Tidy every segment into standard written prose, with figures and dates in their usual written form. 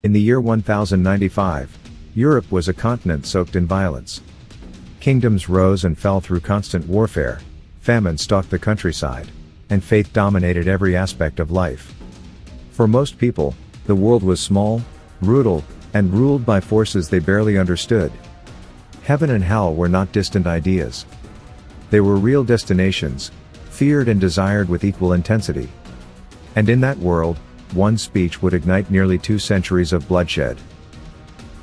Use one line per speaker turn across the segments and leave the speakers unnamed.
In the year 1095, Europe was a continent soaked in violence. Kingdoms rose and fell through constant warfare, famine stalked the countryside, and faith dominated every aspect of life. For most people, the world was small, brutal, and ruled by forces they barely understood. Heaven and hell were not distant ideas. They were real destinations, feared and desired with equal intensity. And in that world, one speech would ignite nearly 2 centuries of bloodshed.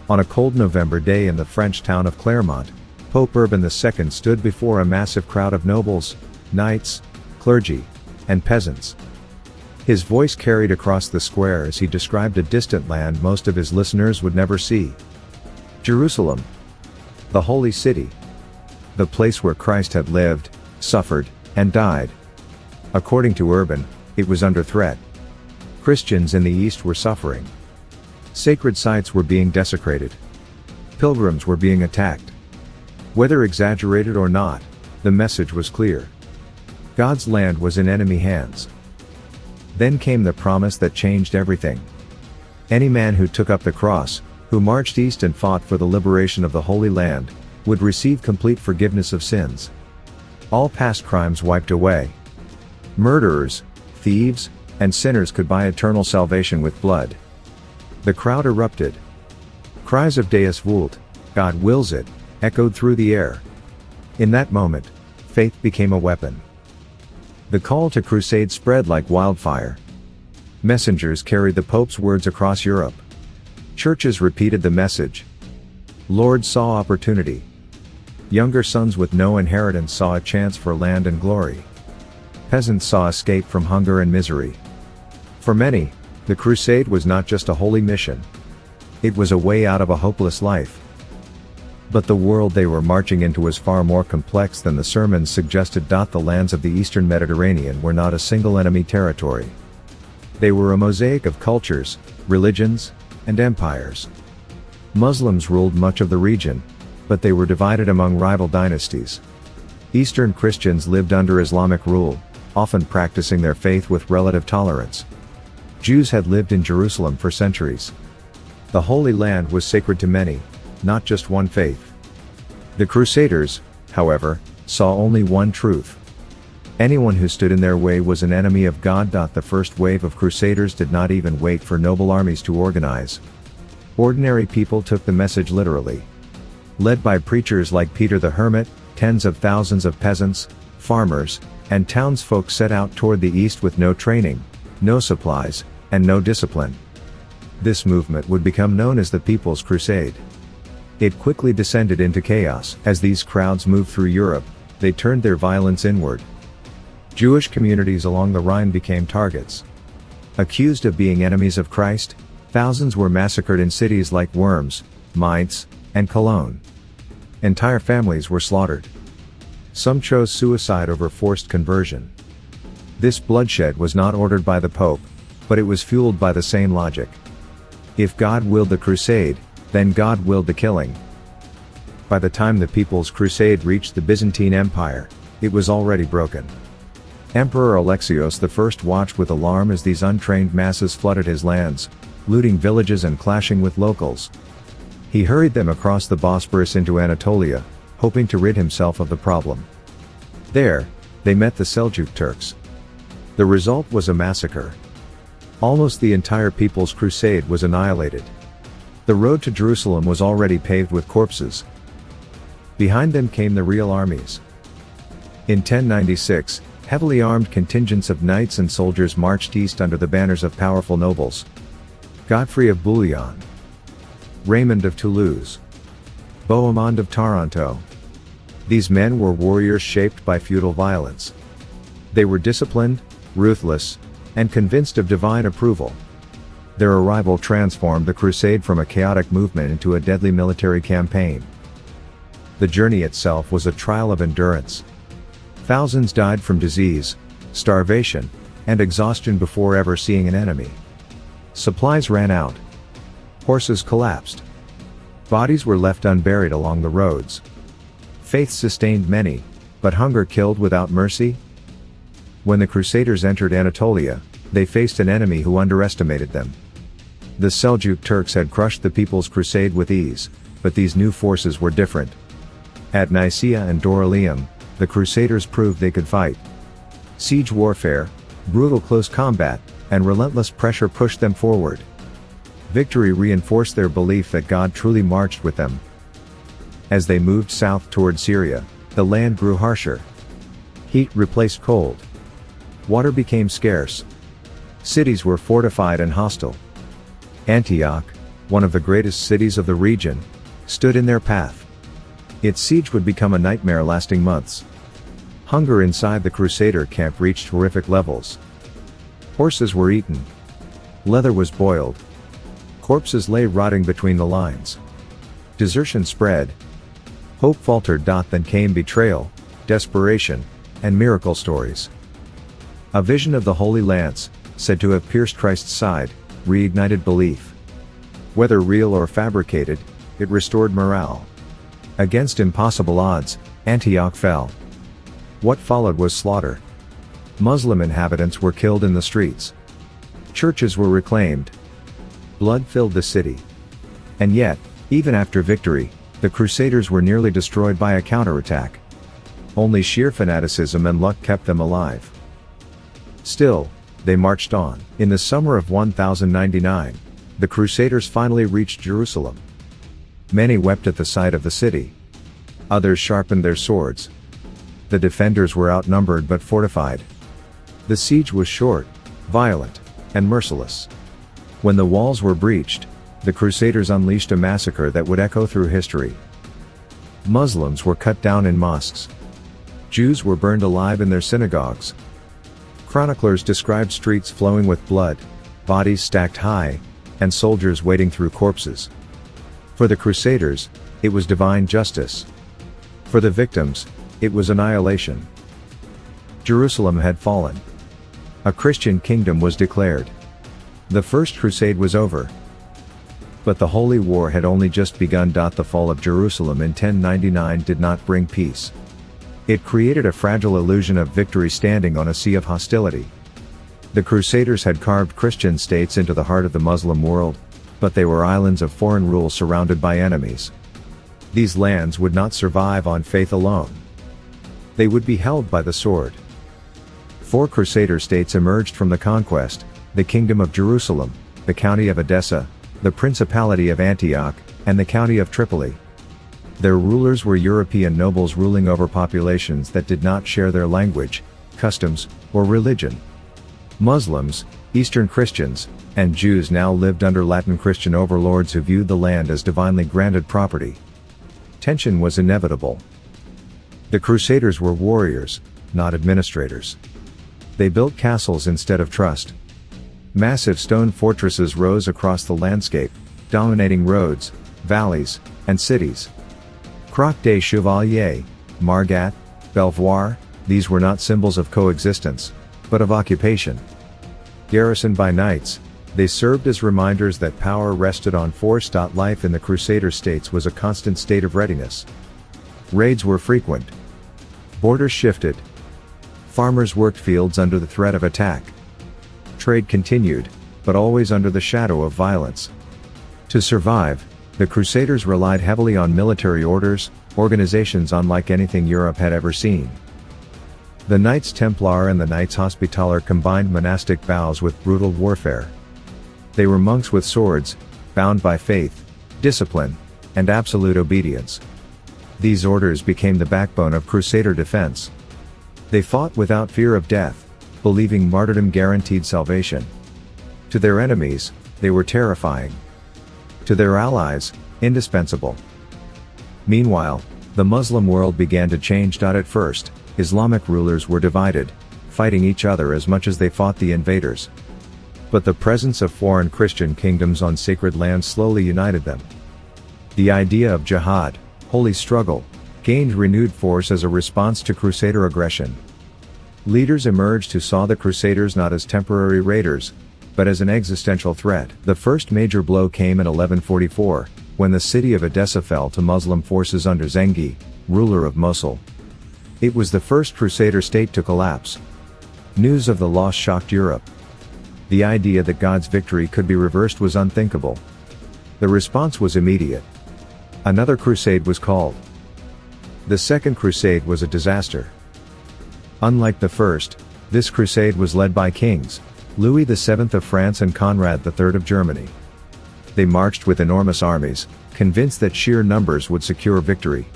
On a cold November day in the French town of Clermont, Pope Urban II stood before a massive crowd of nobles, knights, clergy, and peasants. His voice carried across the square as he described a distant land most of his listeners would never see. Jerusalem. The holy city. The place where Christ had lived, suffered, and died. According to Urban, it was under threat. Christians in the East were suffering. Sacred sites were being desecrated. Pilgrims were being attacked. Whether exaggerated or not, the message was clear. God's land was in enemy hands. Then came the promise that changed everything. Any man who took up the cross, who marched east and fought for the liberation of the Holy Land, would receive complete forgiveness of sins. All past crimes wiped away. Murderers, thieves, and sinners could buy eternal salvation with blood. The crowd erupted. Cries of Deus vult, God wills it, echoed through the air. In that moment, faith became a weapon. The call to crusade spread like wildfire. Messengers carried the Pope's words across Europe. Churches repeated the message. Lords saw opportunity. Younger sons with no inheritance saw a chance for land and glory. Peasants saw escape from hunger and misery. For many, the crusade was not just a holy mission. It was a way out of a hopeless life. But the world they were marching into was far more complex than the sermons suggested. The lands of the Eastern Mediterranean were not a single enemy territory. They were a mosaic of cultures, religions, and empires. Muslims ruled much of the region, but they were divided among rival dynasties. Eastern Christians lived under Islamic rule, often practicing their faith with relative tolerance. Jews had lived in Jerusalem for centuries. The Holy Land was sacred to many, not just one faith. The Crusaders, however, saw only one truth. Anyone who stood in their way was an enemy of God. The first wave of Crusaders did not even wait for noble armies to organize. Ordinary people took the message literally. Led by preachers like Peter the Hermit, tens of thousands of peasants, farmers, and townsfolk set out toward the east with no training, no supplies, and no discipline. This movement would become known as the People's Crusade. It quickly descended into chaos. As these crowds moved through Europe, they turned their violence inward. Jewish communities along the Rhine became targets. Accused of being enemies of Christ, thousands were massacred in cities like Worms, Mainz, and Cologne. Entire families were slaughtered. Some chose suicide over forced conversion. This bloodshed was not ordered by the Pope, but it was fueled by the same logic. If God willed the crusade, then God willed the killing. By the time the People's Crusade reached the Byzantine Empire, it was already broken. Emperor Alexios I watched with alarm as these untrained masses flooded his lands, looting villages and clashing with locals. He hurried them across the Bosporus into Anatolia, hoping to rid himself of the problem. There, they met the Seljuk Turks. The result was a massacre. Almost the entire People's Crusade was annihilated. The road to Jerusalem was already paved with corpses. Behind them came the real armies. In 1096, heavily armed contingents of knights and soldiers marched east under the banners of powerful nobles. Godfrey of Bouillon, Raymond of Toulouse, Bohemond of Taranto. These men were warriors shaped by feudal violence. They were disciplined, ruthless, and convinced of divine approval. Their arrival transformed the crusade from a chaotic movement into a deadly military campaign. The journey itself was a trial of endurance. Thousands died from disease, starvation, and exhaustion before ever seeing an enemy. Supplies ran out. Horses collapsed. Bodies were left unburied along the roads. Faith sustained many, but hunger killed without mercy. When the Crusaders entered Anatolia, they faced an enemy who underestimated them. The Seljuk Turks had crushed the People's Crusade with ease, but these new forces were different. At Nicaea and Dorylaeum, the Crusaders proved they could fight. Siege warfare, brutal close combat, and relentless pressure pushed them forward. Victory reinforced their belief that God truly marched with them. As they moved south toward Syria, the land grew harsher. Heat replaced cold. Water became scarce. Cities were fortified and hostile. Antioch, one of the greatest cities of the region, stood in their path. Its siege would become a nightmare lasting months. Hunger inside the Crusader camp reached horrific levels. Horses were eaten. Leather was boiled. Corpses lay rotting between the lines. Desertion spread. Hope faltered. Then came betrayal, desperation, and miracle stories. A vision of the Holy Lance, said to have pierced Christ's side, reignited belief. Whether real or fabricated, it restored morale. Against impossible odds, Antioch fell. What followed was slaughter. Muslim inhabitants were killed in the streets. Churches were reclaimed. Blood filled the city. And yet, even after victory, the Crusaders were nearly destroyed by a counterattack. Only sheer fanaticism and luck kept them alive. Still, they marched on. In the summer of 1099, the Crusaders finally reached Jerusalem. Many wept at the sight of the city. Others sharpened their swords. The defenders were outnumbered but fortified. The siege was short, violent, and merciless. When the walls were breached, the Crusaders unleashed a massacre that would echo through history. Muslims were cut down in mosques. Jews were burned alive in their synagogues. Chroniclers described streets flowing with blood, bodies stacked high, and soldiers wading through corpses. For the Crusaders, it was divine justice. For the victims, it was annihilation. Jerusalem had fallen. A Christian kingdom was declared. The First Crusade was over. But the Holy War had only just begun. The fall of Jerusalem in 1099 did not bring peace. It created a fragile illusion of victory standing on a sea of hostility. The Crusaders had carved Christian states into the heart of the Muslim world, but they were islands of foreign rule surrounded by enemies. These lands would not survive on faith alone. They would be held by the sword. 4 Crusader states emerged from the conquest: the Kingdom of Jerusalem, the County of Edessa, the Principality of Antioch, and the County of Tripoli. Their rulers were European nobles ruling over populations that did not share their language, customs, or religion. Muslims, Eastern Christians, and Jews now lived under Latin Christian overlords who viewed the land as divinely granted property. Tension was inevitable. The Crusaders were warriors, not administrators. They built castles instead of trust. Massive stone fortresses rose across the landscape, dominating roads, valleys, and cities. Croix des Chevaliers, Margat, Belvoir, these were not symbols of coexistence, but of occupation. Garrisoned by knights, they served as reminders that power rested on force. Life in the Crusader states was a constant state of readiness. Raids were frequent. Borders shifted. Farmers worked fields under the threat of attack. Trade continued, but always under the shadow of violence. To survive, the Crusaders relied heavily on military orders, organizations unlike anything Europe had ever seen. The Knights Templar and the Knights Hospitaller combined monastic vows with brutal warfare. They were monks with swords, bound by faith, discipline, and absolute obedience. These orders became the backbone of Crusader defense. They fought without fear of death, believing martyrdom guaranteed salvation. To their enemies, they were terrifying. To their allies, indispensable. Meanwhile, the Muslim world began to change. At first, Islamic rulers were divided, fighting each other as much as they fought the invaders. But the presence of foreign Christian kingdoms on sacred land slowly united them. The idea of jihad, holy struggle, gained renewed force as a response to Crusader aggression. Leaders emerged who saw the Crusaders not as temporary raiders, but as an existential threat. The first major blow came in 1144, when the city of Edessa fell to Muslim forces under Zengi, ruler of Mosul. It was the first Crusader state to collapse. News of the loss shocked Europe. The idea that God's victory could be reversed was unthinkable. The response was immediate. Another crusade was called. The Second Crusade was a disaster. Unlike the first, this crusade was led by kings, Louis VII of France and Conrad III of Germany. They marched with enormous armies, convinced that sheer numbers would secure victory.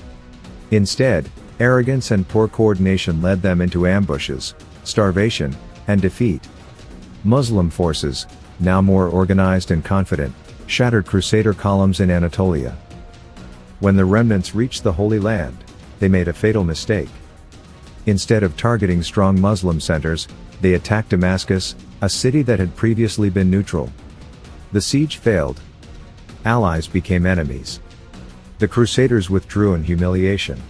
Instead, arrogance and poor coordination led them into ambushes, starvation, and defeat. Muslim forces, now more organized and confident, shattered crusader columns in Anatolia. When the remnants reached the Holy Land, they made a fatal mistake. Instead of targeting strong Muslim centers, they attacked Damascus, a city that had previously been neutral. The siege failed. Allies became enemies. The Crusaders withdrew in humiliation.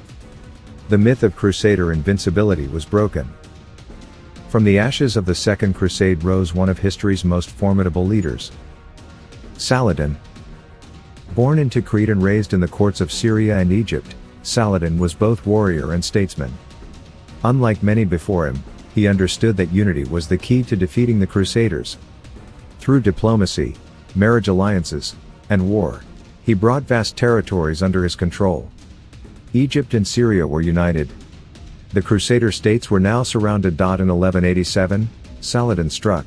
The myth of Crusader invincibility was broken. From the ashes of the Second Crusade rose one of history's most formidable leaders. Saladin. Born in Tikrit and raised in the courts of Syria and Egypt, Saladin was both warrior and statesman. Unlike many before him, he understood that unity was the key to defeating the Crusaders. Through diplomacy, marriage alliances, and war, he brought vast territories under his control. Egypt and Syria were united. The Crusader states were now surrounded. In 1187, Saladin struck.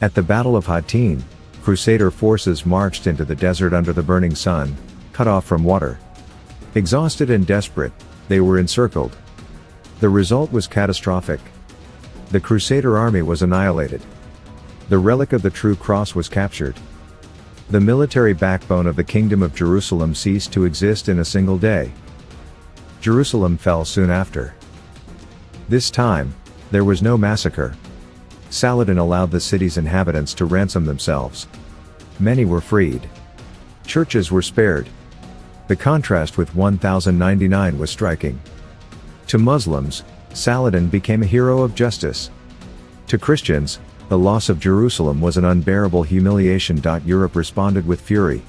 At the Battle of Hattin, Crusader forces marched into the desert under the burning sun, cut off from water. Exhausted and desperate, they were encircled. The result was catastrophic. The Crusader army was annihilated. The relic of the true cross was captured. The military backbone of the Kingdom of Jerusalem ceased to exist in a single day. Jerusalem fell soon after. This time, there was no massacre. Saladin allowed the city's inhabitants to ransom themselves. Many were freed. Churches were spared. The contrast with 1099 was striking. To Muslims, Saladin became a hero of justice. To Christians, the loss of Jerusalem was an unbearable humiliation. Europe responded with fury.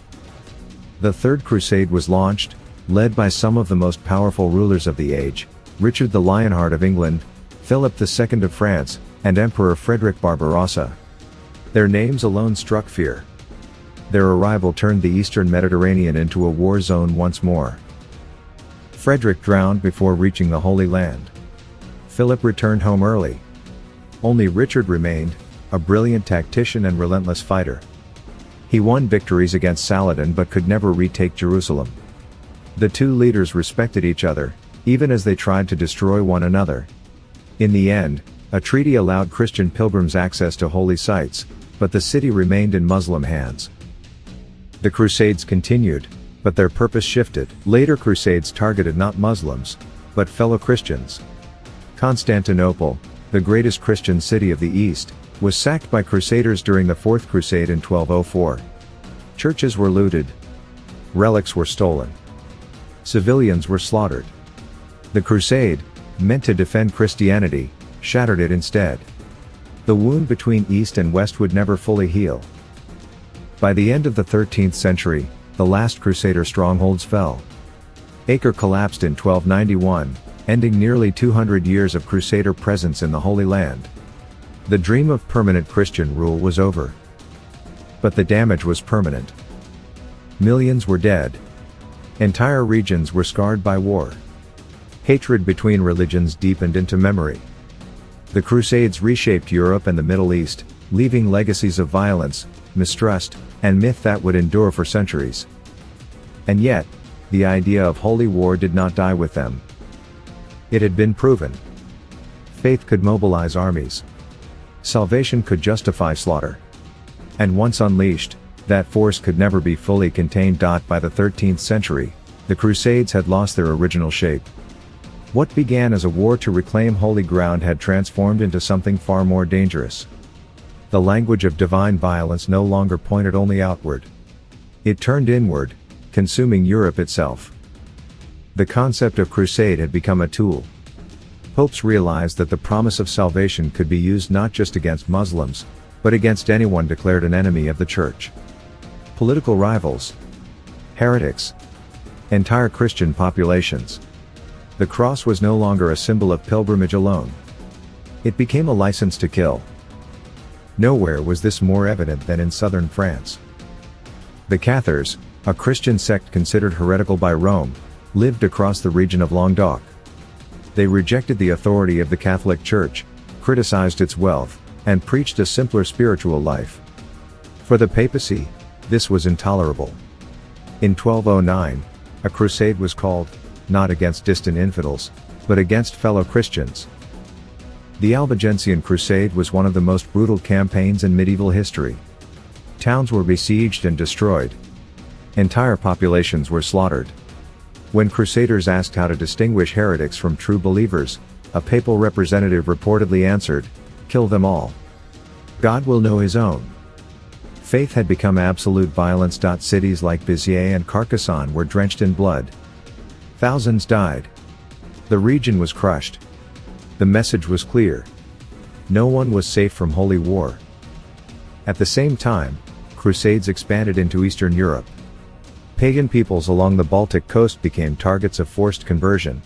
The Third Crusade was launched, led by some of the most powerful rulers of the age, Richard the Lionheart of England, Philip II of France, and Emperor Frederick Barbarossa. Their names alone struck fear. Their arrival turned the eastern Mediterranean into a war zone once more. Frederick drowned before reaching the Holy Land. Philip returned home early. Only Richard remained, a brilliant tactician and relentless fighter. He won victories against Saladin but could never retake Jerusalem. The two leaders respected each other, even as they tried to destroy one another. In the end, a treaty allowed Christian pilgrims access to holy sites, but the city remained in Muslim hands. The Crusades continued, but their purpose shifted. Later Crusades targeted not Muslims, but fellow Christians. Constantinople, the greatest Christian city of the East, was sacked by Crusaders during the Fourth Crusade in 1204. Churches were looted. Relics were stolen. Civilians were slaughtered. The crusade, meant to defend Christianity, shattered it instead. The wound between East and West would never fully heal. By the end of the 13th century, the last Crusader strongholds fell. Acre collapsed in 1291, ending nearly 200 years of Crusader presence in the Holy Land. The dream of permanent Christian rule was over. But the damage was permanent. Millions were dead. Entire regions were scarred by war. Hatred between religions deepened into memory. The Crusades reshaped Europe and the Middle East, leaving legacies of violence, mistrust, and myth that would endure for centuries. And yet, the idea of holy war did not die with them. It had been proven. Faith could mobilize armies. Salvation could justify slaughter. And once unleashed, that force could never be fully contained. By the 13th century, the Crusades had lost their original shape. What began as a war to reclaim holy ground had transformed into something far more dangerous. The language of divine violence no longer pointed only outward. It turned inward, consuming Europe itself. The concept of crusade had become a tool. Popes realized that the promise of salvation could be used not just against Muslims, but against anyone declared an enemy of the Church. Political rivals, heretics, entire Christian populations. The cross was no longer a symbol of pilgrimage alone. It became a license to kill. Nowhere was this more evident than in southern France. The Cathars, a Christian sect considered heretical by Rome, lived across the region of Languedoc. They rejected the authority of the Catholic Church, criticized its wealth, and preached a simpler spiritual life. For the papacy, this was intolerable. In 1209, a crusade was called, not against distant infidels, but against fellow Christians. The Albigensian Crusade was one of the most brutal campaigns in medieval history. Towns were besieged and destroyed. Entire populations were slaughtered. When crusaders asked how to distinguish heretics from true believers, a papal representative reportedly answered, "Kill them all. God will know his own." Faith had become absolute violence. Cities like Béziers and Carcassonne were drenched in blood. Thousands died. The region was crushed. The message was clear. No one was safe from holy war. At the same time, crusades expanded into Eastern Europe. Pagan peoples along the Baltic coast became targets of forced conversion.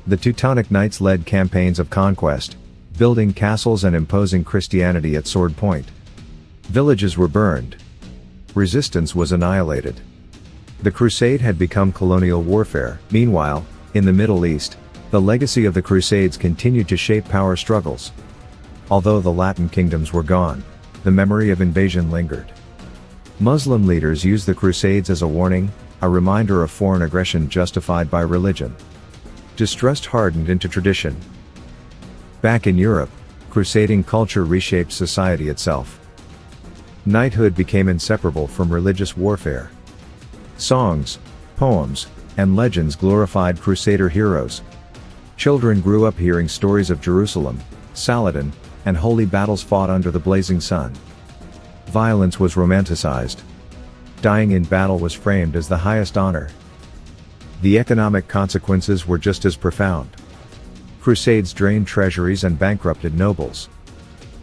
The Teutonic Knights led campaigns of conquest, building castles and imposing Christianity at sword point. Villages were burned. Resistance was annihilated. The crusade had become colonial warfare. Meanwhile, in the Middle East, the legacy of the Crusades continued to shape power struggles. Although the Latin kingdoms were gone, the memory of invasion lingered. Muslim leaders used the Crusades as a warning, a reminder of foreign aggression justified by religion. Distrust hardened into tradition. Back in Europe, crusading culture reshaped society itself. Knighthood became inseparable from religious warfare. Songs, poems, and legends glorified crusader heroes. Children grew up hearing stories of Jerusalem, Saladin, and holy battles fought under the blazing sun. Violence was romanticized. Dying in battle was framed as the highest honor. The economic consequences were just as profound. Crusades drained treasuries and bankrupted nobles.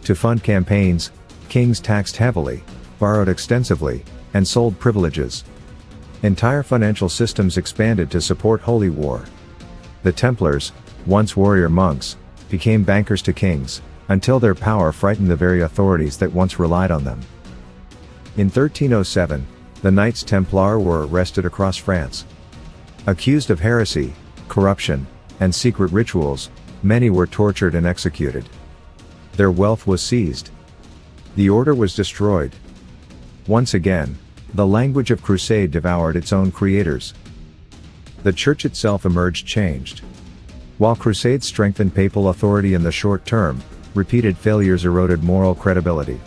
To fund campaigns, kings taxed heavily, borrowed extensively, and sold privileges. Entire financial systems expanded to support holy war. The Templars, once warrior monks, became bankers to kings, until their power frightened the very authorities that once relied on them. In 1307, the Knights Templar were arrested across France. Accused of heresy, corruption, and secret rituals, many were tortured and executed. Their wealth was seized. The order was destroyed. Once again, the language of crusade devoured its own creators. The church itself emerged changed. While crusades strengthened papal authority in the short term, repeated failures eroded moral credibility.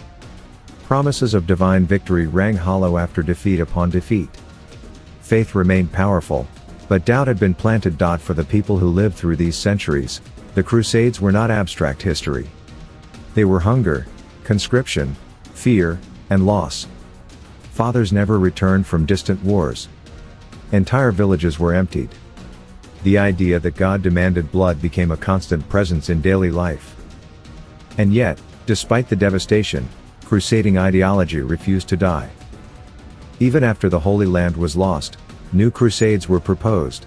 Promises of divine victory rang hollow after defeat upon defeat. Faith remained powerful, but doubt had been planted. For the people who lived through these centuries, the Crusades were not abstract history. They were hunger, conscription, fear, and loss. Fathers never returned from distant wars. Entire villages were emptied. The idea that God demanded blood became a constant presence in daily life. And yet, despite the devastation, crusading ideology refused to die. Even after the Holy Land was lost, new crusades were proposed.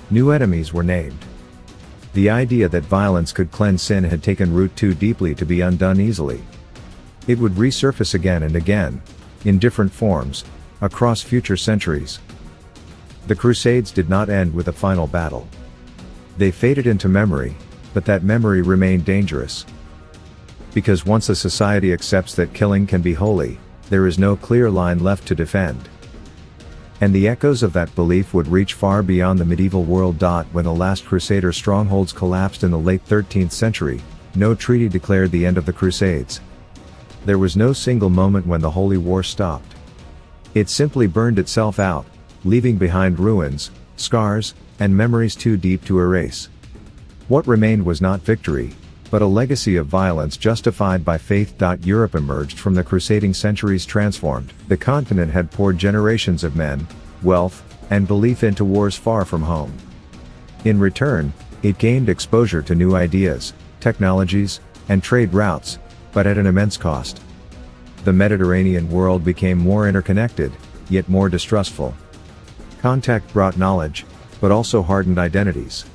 New enemies were named. The idea that violence could cleanse sin had taken root too deeply to be undone easily. It would resurface again and again, in different forms, across future centuries. The Crusades did not end with a final battle. They faded into memory, but that memory remained dangerous. Because once a society accepts that killing can be holy, there is no clear line left to defend. And the echoes of that belief would reach far beyond the medieval world. When the last Crusader strongholds collapsed in the late 13th century, no treaty declared the end of the Crusades. There was no single moment when the Holy War stopped. It simply burned itself out, leaving behind ruins, scars, and memories too deep to erase. What remained was not victory, but a legacy of violence justified by faith. Europe emerged from the crusading centuries transformed. The continent had poured generations of men, wealth, and belief into wars far from home. In return, it gained exposure to new ideas, technologies, and trade routes, but at an immense cost. The Mediterranean world became more interconnected, yet more distrustful. Contact brought knowledge, but also hardened identities.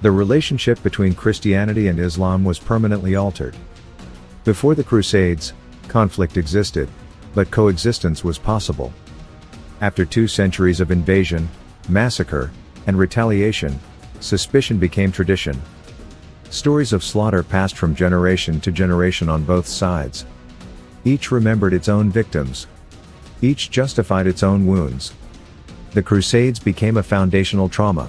The relationship between Christianity and Islam was permanently altered. Before the Crusades, conflict existed, but coexistence was possible. After 2 centuries of invasion, massacre, and retaliation, suspicion became tradition. Stories of slaughter passed from generation to generation on both sides. Each remembered its own victims. Each justified its own wounds. The Crusades became a foundational trauma.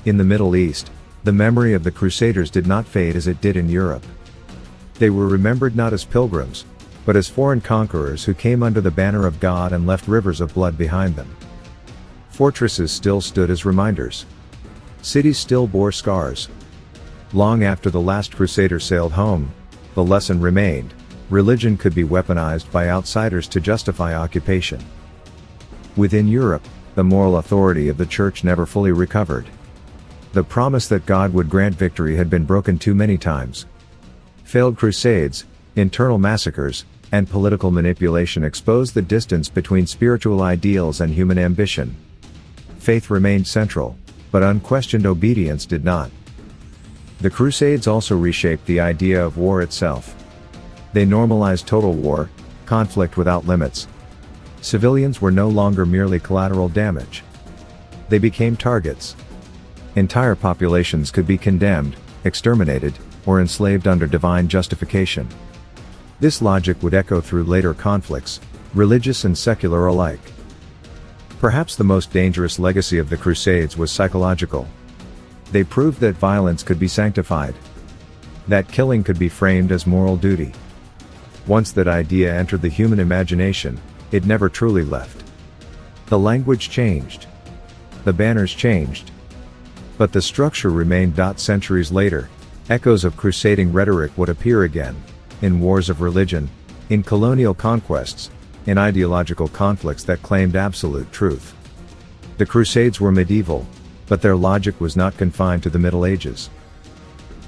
In the Middle East, the memory of the Crusaders did not fade as it did in Europe. They were remembered not as pilgrims, but as foreign conquerors who came under the banner of God and left rivers of blood behind them. Fortresses still stood as reminders. Cities still bore scars. Long after the last Crusader sailed home, the lesson remained: religion could be weaponized by outsiders to justify occupation. Within Europe, the moral authority of the Church never fully recovered. The promise that God would grant victory had been broken too many times. Failed crusades, internal massacres, and political manipulation exposed the distance between spiritual ideals and human ambition. Faith remained central, but unquestioned obedience did not. The Crusades also reshaped the idea of war itself. They normalized total war, conflict without limits. Civilians were no longer merely collateral damage. They became targets. Entire populations could be condemned, exterminated, or enslaved under divine justification. This logic would echo through later conflicts, religious and secular alike. Perhaps the most dangerous legacy of the Crusades was psychological. They proved that violence could be sanctified. That killing could be framed as moral duty. Once that idea entered the human imagination, it never truly left. The language changed. The banners changed. But the structure remained. Centuries later, echoes of crusading rhetoric would appear again, in wars of religion, in colonial conquests, in ideological conflicts that claimed absolute truth. The Crusades were medieval, but their logic was not confined to the Middle Ages.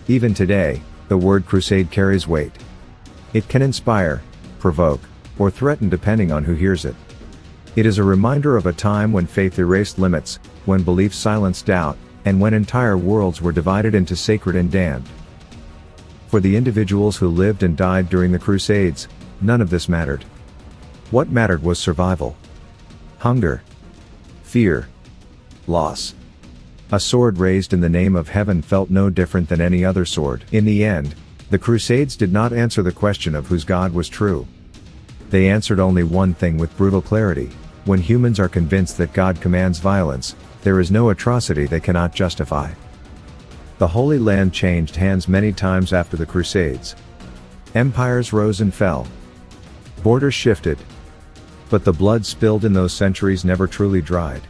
Even today, the word crusade carries weight. It can inspire, provoke, or threaten depending on who hears it. It is a reminder of a time when faith erased limits, when belief silenced doubt, and when entire worlds were divided into sacred and damned. For the individuals who lived and died during the Crusades, none of this mattered. What mattered was survival. Hunger. Fear. Loss. A sword raised in the name of heaven felt no different than any other sword. In the end, the Crusades did not answer the question of whose God was true. They answered only one thing with brutal clarity: when humans are convinced that God commands violence, there is no atrocity they cannot justify. The Holy Land changed hands many times after the Crusades. Empires rose and fell. Borders shifted. But the blood spilled in those centuries never truly dried.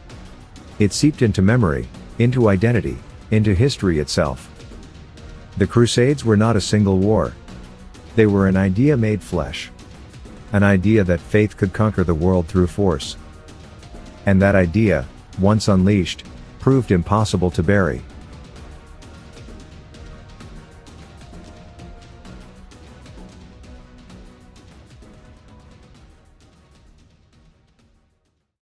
It seeped into memory, into identity, into history itself. The Crusades were not a single war. They were an idea made flesh. An idea that faith could conquer the world through force. And that idea, once unleashed, proved impossible to bury.